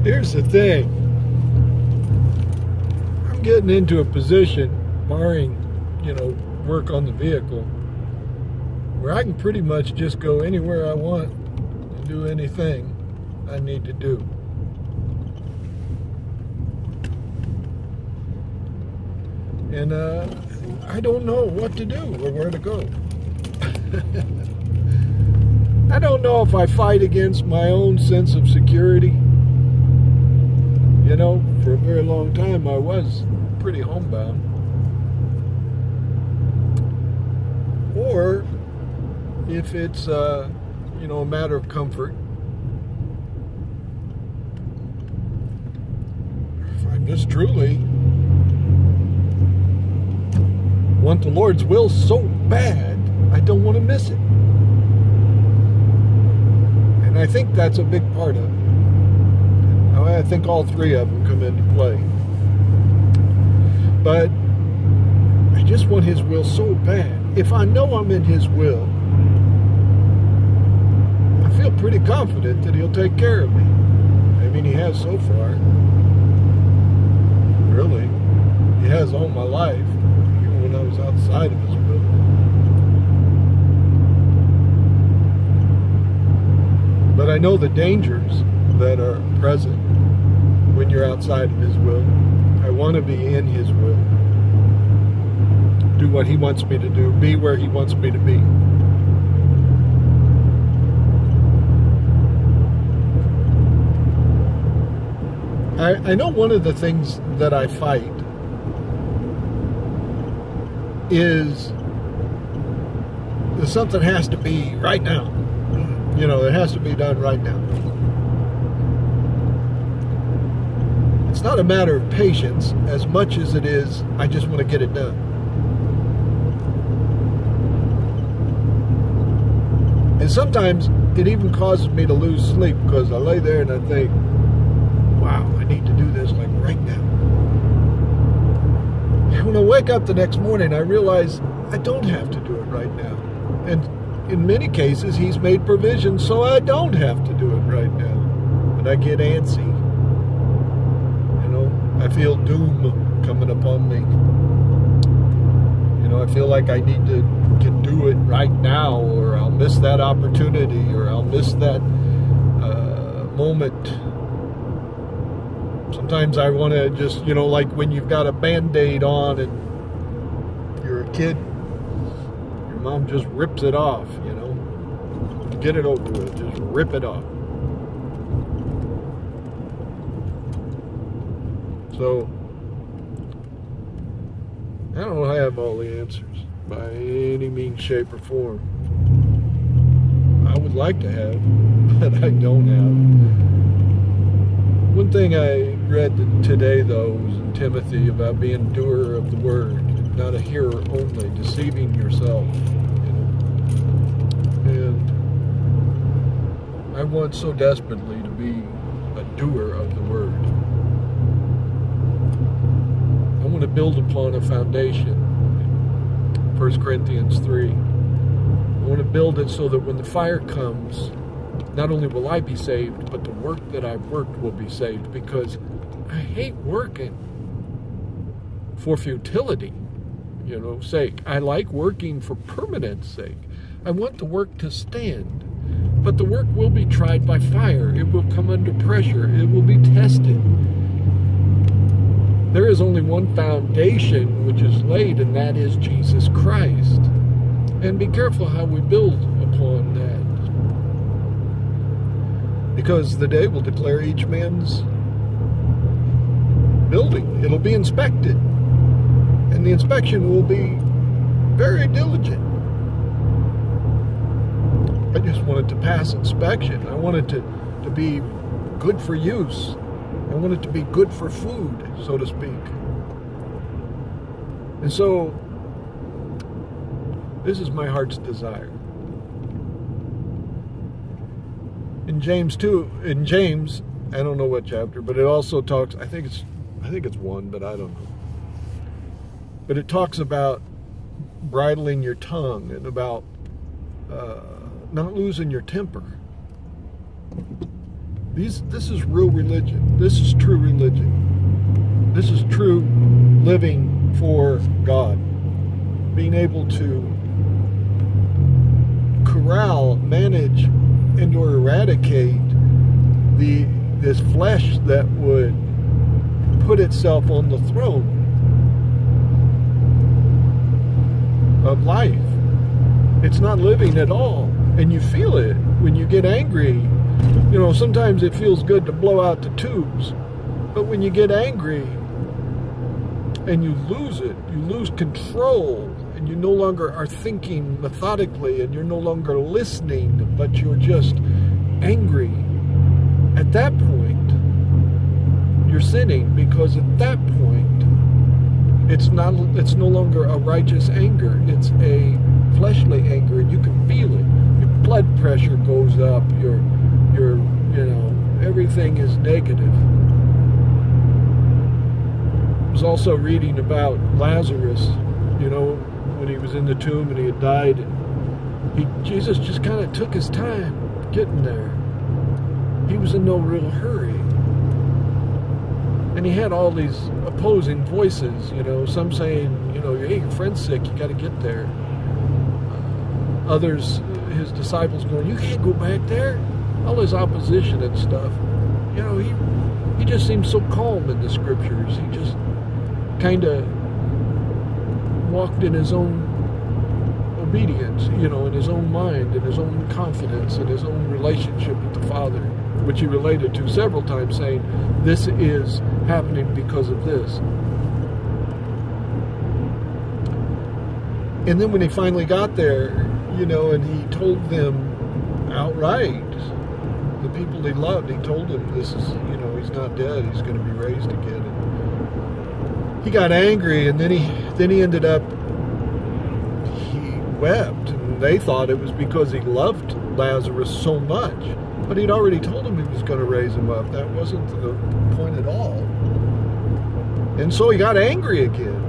Here's the thing. I'm getting into a position, barring, work on the vehicle, where I can pretty much just go anywhere I want and do anything I need to do. And I don't know what to do or where to go. I don't know if I fight against my own sense of security. For a very long time I was pretty homebound. Or if it's, a matter of comfort. If I'm just truly want the Lord's will so bad, I don't want to miss it. And I think that's a big part of it. I think all three of them come into play. But I just want His will so bad. If I know I'm in His will, I feel pretty confident that He'll take care of me. I mean, He has so far. Really. He has all my life, even when I was outside of His will. But I know the dangers that are present when you're outside of His will. I want to be in His will. Do what He wants me to do. Be where He wants me to be. I know one of the things that I fight is that something has to be right now. It has to be done right now. It's not a matter of patience as much as it is, I just want to get it done. And sometimes it even causes me to lose sleep because I lay there and I think, wow, I need to do this like right now. And when I wake up the next morning, I realize I don't have to do it right now. And in many cases, He's made provision so I don't have to do it right now. But I get antsy. I feel doom coming upon me. I feel like I need to do it right now, or I'll miss that opportunity, or I'll miss that moment. Sometimes I want to just, like when you've got a Band-Aid on and you're a kid, your mom just rips it off, Get it over with, just rip it off. So, I don't have all the answers by any means, shape, or form. I would like to have, but I don't have. One thing I read today, though, was in Timothy about being a doer of the word, not a hearer only, deceiving yourself. And I want so desperately to be a doer of the word. I want to build upon a foundation. 1 Corinthians 3. I want to build it so that when the fire comes, not only will I be saved, but the work that I've worked will be saved, because I hate working for futility, sake. I like working for permanence sake. I want the work to stand, but the work will be tried by fire. It will come under pressure. It will be tested. There is only one foundation which is laid, and that is Jesus Christ. And be careful how we build upon that, because the day will declare each man's building. It'll be inspected, and the inspection will be very diligent. I just want it to pass inspection. I want it to be good for use. I want it to be good for food, so to speak. And so, this is my heart's desire. In James 2, I don't know what chapter, but it also talks, I think it's 1, but I don't know. But it talks about bridling your tongue and about not losing your temper. This is real religion. This is true religion. This is true living for God. Being able to corral, manage, and or eradicate this flesh that would put itself on the throne of life. It's not living at all. And you feel it when you get angry. You know, sometimes it feels good to blow out the tubes. But when you get angry and you lose it, you lose control, and you no longer are thinking methodically, and you're no longer listening, but you're just angry. At that point, you're sinning, because at that point, it's no longer a righteous anger. It's a fleshly anger, and you can feel it. Your blood pressure goes up. Your you know, everything is negative. I was also reading about Lazarus, you know, when he was in the tomb and he had died. Jesus just kind of took his time getting there. He was in no real hurry. And he had all these opposing voices, you know, some saying, you know, hey, your friend's sick, you got to get there. Others, his disciples going, you can't go back there. All his opposition and stuff. You know, he just seems so calm in the scriptures. He just kind of walked in his own obedience, you know, in his own mind, in his own confidence, in his own relationship with the Father, which he related to several times, saying, this is happening because of this. And then when he finally got there, you know, and he told them outright, the people he loved, he told them this is, you know, he's not dead, he's going to be raised again. And he got angry, and then he ended up, he wept, and they thought it was because he loved Lazarus so much. But he'd already told him he was going to raise him up. That wasn't the point at all. And so he got angry again.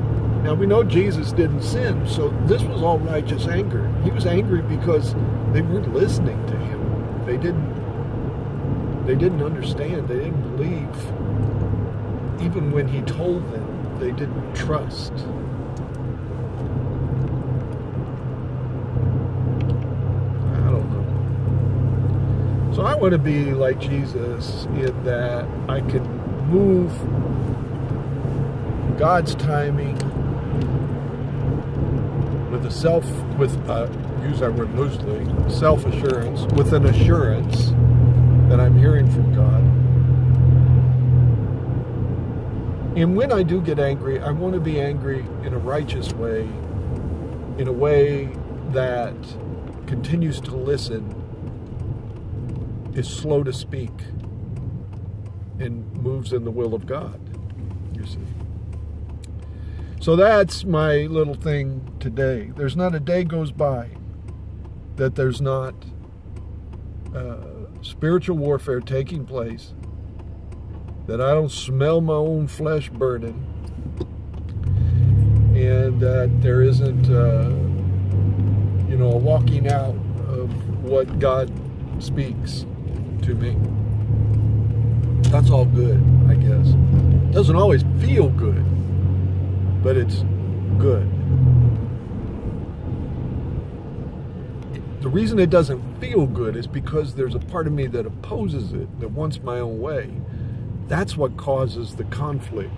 Now we know Jesus didn't sin, so this was all righteous anger. He was angry because they weren't listening to him. They didn't understand. They didn't believe. Even when he told them, they didn't trust. So I want to be like Jesus in that I can move God's timing use that word loosely, self-assurance, with an assurance that I'm hearing from God. And when I do get angry, I want to be angry in a righteous way, in a way that continues to listen, is slow to speak, and moves in the will of God, you see. So that's my little thing today. There's not a day goes by that there's not spiritual warfare taking place, that I don't smell my own flesh burning, and that there isn't, you know, a walking out of what God speaks to me. That's all good, I guess. Doesn't always feel good, but it's good. The reason it doesn't feel good is because there's a part of me that opposes it, that wants my own way. That's what causes the conflict.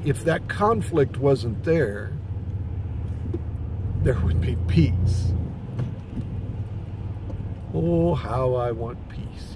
If that conflict wasn't there, there would be peace. Oh, how I want peace.